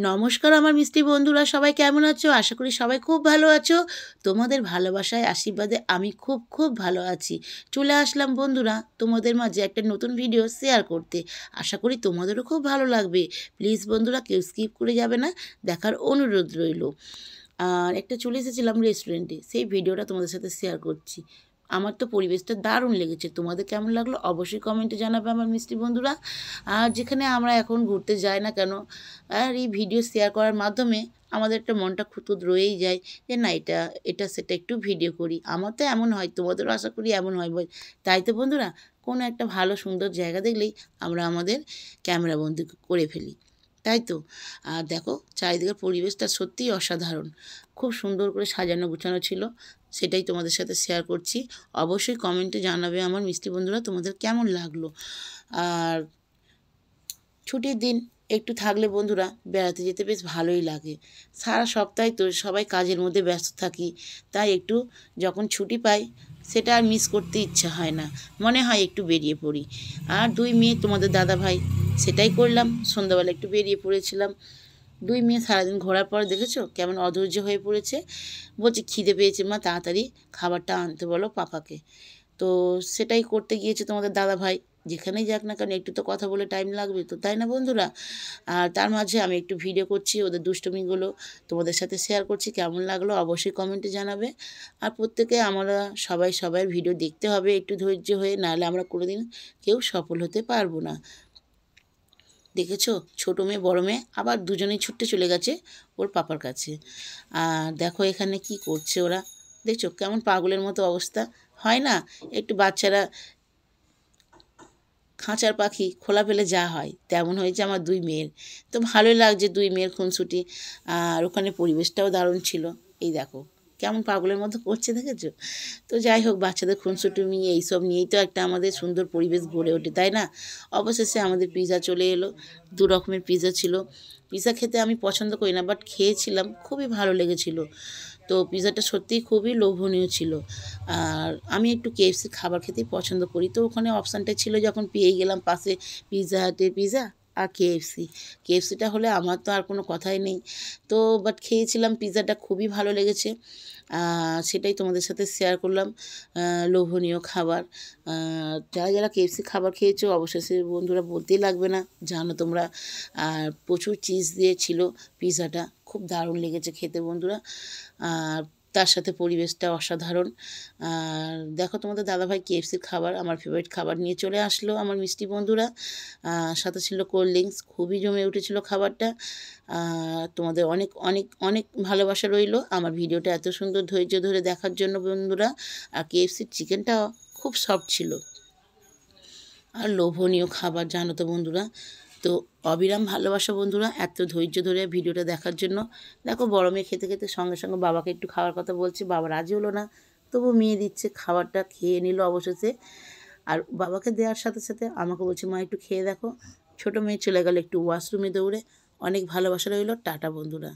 নমস্কার আমার মিষ্টি বন্ধুরা, সবাই কেমন আছো? আশা করি সবাই খুব ভালো আছো। তোমাদের ভালোবাসায় আশীর্বাদে আমি খুব খুব ভালো আছি। চলে আসলাম বন্ধুরা তোমাদের মাঝে একটা নতুন ভিডিও শেয়ার করতে। আশা করি তোমাদেরও খুব ভালো লাগবে। প্লিজ বন্ধুরা কেউ স্কিপ করে যাবে না, দেখার অনুরোধ রইল। আর একটা চলে এসেছিলাম রেস্টুরেন্টে, সেই ভিডিওটা তোমাদের সাথে শেয়ার করছি। আমার তো পরিবেশটা দারুণ লেগেছে। তোমাদের কেমন লাগলো অবশ্যই কমেন্টে জানাবে আমার মিষ্টি বন্ধুরা। আর যেখানে আমরা এখন ঘুরতে যাই না কেন, আর এই ভিডিও শেয়ার করার মাধ্যমে আমাদের একটা মনটা খুঁতখুঁত রয়েই যায় যে না এটা এটা সেটা একটু ভিডিও করি। আমার তো এমন হয়, তোমাদেরও আশা করি এমন হয়। তাই তো বন্ধুরা, কোনো একটা ভালো সুন্দর জায়গা দেখলেই আমরা আমাদের ক্যামেরা বন্দি করে ফেলি, তাই তো। আর দেখো চারিদিকের পরিবেশটা সত্যিই অসাধারণ, খুব সুন্দর করে সাজানো গুছানো ছিল। সেটাই তোমাদের সাথে শেয়ার করছি। অবশ্যই কমেন্টে জানাবে আমার মিষ্টি বন্ধুরা তোমাদের কেমন লাগলো। আর ছুটির দিন একটু থাকলে বন্ধুরা বেড়াতে যেতে বেশ ভালোই লাগে। সারা সপ্তাহে তো সবাই কাজের মধ্যে ব্যস্ত থাকি, তাই একটু যখন ছুটি পাই সেটা আর মিস করতে ইচ্ছা হয় না, মনে হয় একটু বেরিয়ে পড়ি। আর দুই মেয়ে তোমাদের দাদা ভাই সেটাই করলাম, সন্ধ্যাবেলা একটু বেরিয়ে পড়েছিলাম। দুই মেয়ে সারাদিন ঘোরার পর দেখেছো কেমন অধৈর্য হয়ে পড়েছে। বলছে খিদে পেয়েছে মা, তাড়াতাড়ি খাবারটা আনতে বলো পাপাকে। তো সেটাই করতে গিয়েছে তোমাদের দাদা ভাই। যেখানেই যাক না কেন একটু তো কথা বলে টাইম লাগবে তো, তাই না বন্ধুরা? আর তার মাঝে আমি একটু ভিডিও করছি, ওদের দুষ্টুমিগুলো তোমাদের সাথে শেয়ার করছি। কেমন লাগলো অবশ্যই কমেন্টে জানাবে। আর প্রত্যেকে আমরা সবাই সবার ভিডিও দেখতে হবে একটু ধৈর্য হয়ে, নাহলে আমরা কোনোদিন কেউ সফল হতে পারবো না। দেখেছো ছোটো মেয়ে বড় মেয়ে আবার দুজনেই ছুটতে চলে গেছে ওর পাপার কাছে। আর দেখো এখানে কি করছে ওরা, দেখছো কেমন পাগলের মতো অবস্থা হয় না? একটু বাচ্চারা খাঁচার পাখি খোলা ফেলে যা হয় তেমন হয়েছে আমার দুই মেয়ের। তো ভালোই লাগছে দুই মেয়ের খুনসুটি। আর ওখানে পরিবেশটাও দারুণ ছিল। এই দেখো কেমন পাগলের মতো করছে, দেখেছো? তো যাই হোক, বাচ্চাদের খুনসুটি এইসব নিয়েই তো একটা আমাদের সুন্দর পরিবেশ গড়ে ওঠে, তাই না? অবশেষে আমাদের পিৎজা চলে এলো। দু রকমের পিৎজা ছিল। পিৎজা খেতে আমি পছন্দ করি না, বাট খেয়েছিলাম, খুবই ভালো লেগেছিল। তো পিৎজাটা সত্যিই খুবই লোভনীয় ছিল। আর আমি একটু কেএফসির খাবার খেতেই পছন্দ করি, তো ওখানে অপশানটা ছিল যখন পেয়ে গেলাম পাশে পিৎজা হাটের পিৎজা আর কেএফসি। কেএফসিটা হলে আমার তো আর কোনো কথাই নেই। তো বাট খেয়েছিলাম, পিৎজাটা খুবই ভালো লেগেছে। সেটাই তোমাদের সাথে শেয়ার করলাম। লোভনীয় খাবার। যারা যারা কেএফসি খাবার খেয়েছো অবশ্যই সে বন্ধুরা বলতেই লাগবে না, জানো তোমরা। আর প্রচুর চিজ দিয়েছিল পিৎজাটা, খুব দারুণ লেগেছে খেতে বন্ধুরা। আর তার সাথে পরিবেশটা অসাধারণ। আর দেখো তোমাদের দাদাভাই কেএফসির খাবার, আমার ফেভারিট খাবার নিয়ে চলে আসলো আমার মিষ্টি বন্ধুরা। সাথে ছিল কোল্ড ড্রিঙ্কস, খুবই জমে উঠেছিল খাবারটা। তোমাদের অনেক অনেক অনেক ভালোবাসা রইল আমার ভিডিওটা এত সুন্দর ধৈর্য ধরে দেখার জন্য বন্ধুরা। আর কেএফসির চিকেনটাও খুব সফট ছিল। আর লোভনীয় খাবার, জানো তো বন্ধুরা। তো অবিরাম ভালোবাসা বন্ধুরা এত ধৈর্য ধরে ভিডিওটা দেখার জন্য। দেখো বড় মেয়ে খেতে খেতে সঙ্গে সঙ্গে বাবাকে একটু খাওয়ার কথা বলছে, বাবা রাজি হলো না, তবু মেয়ে দিচ্ছে, খাবারটা খেয়ে নিল অবশেষে। আর বাবাকে দেওয়ার সাথে সাথে আমাকে বলছে মা একটু খেয়ে দেখো। ছোটো মেয়ে চলে গেল একটু ওয়াশরুমে দৌড়ে। অনেক ভালোবাসা রইল, টাটা বন্ধুরা।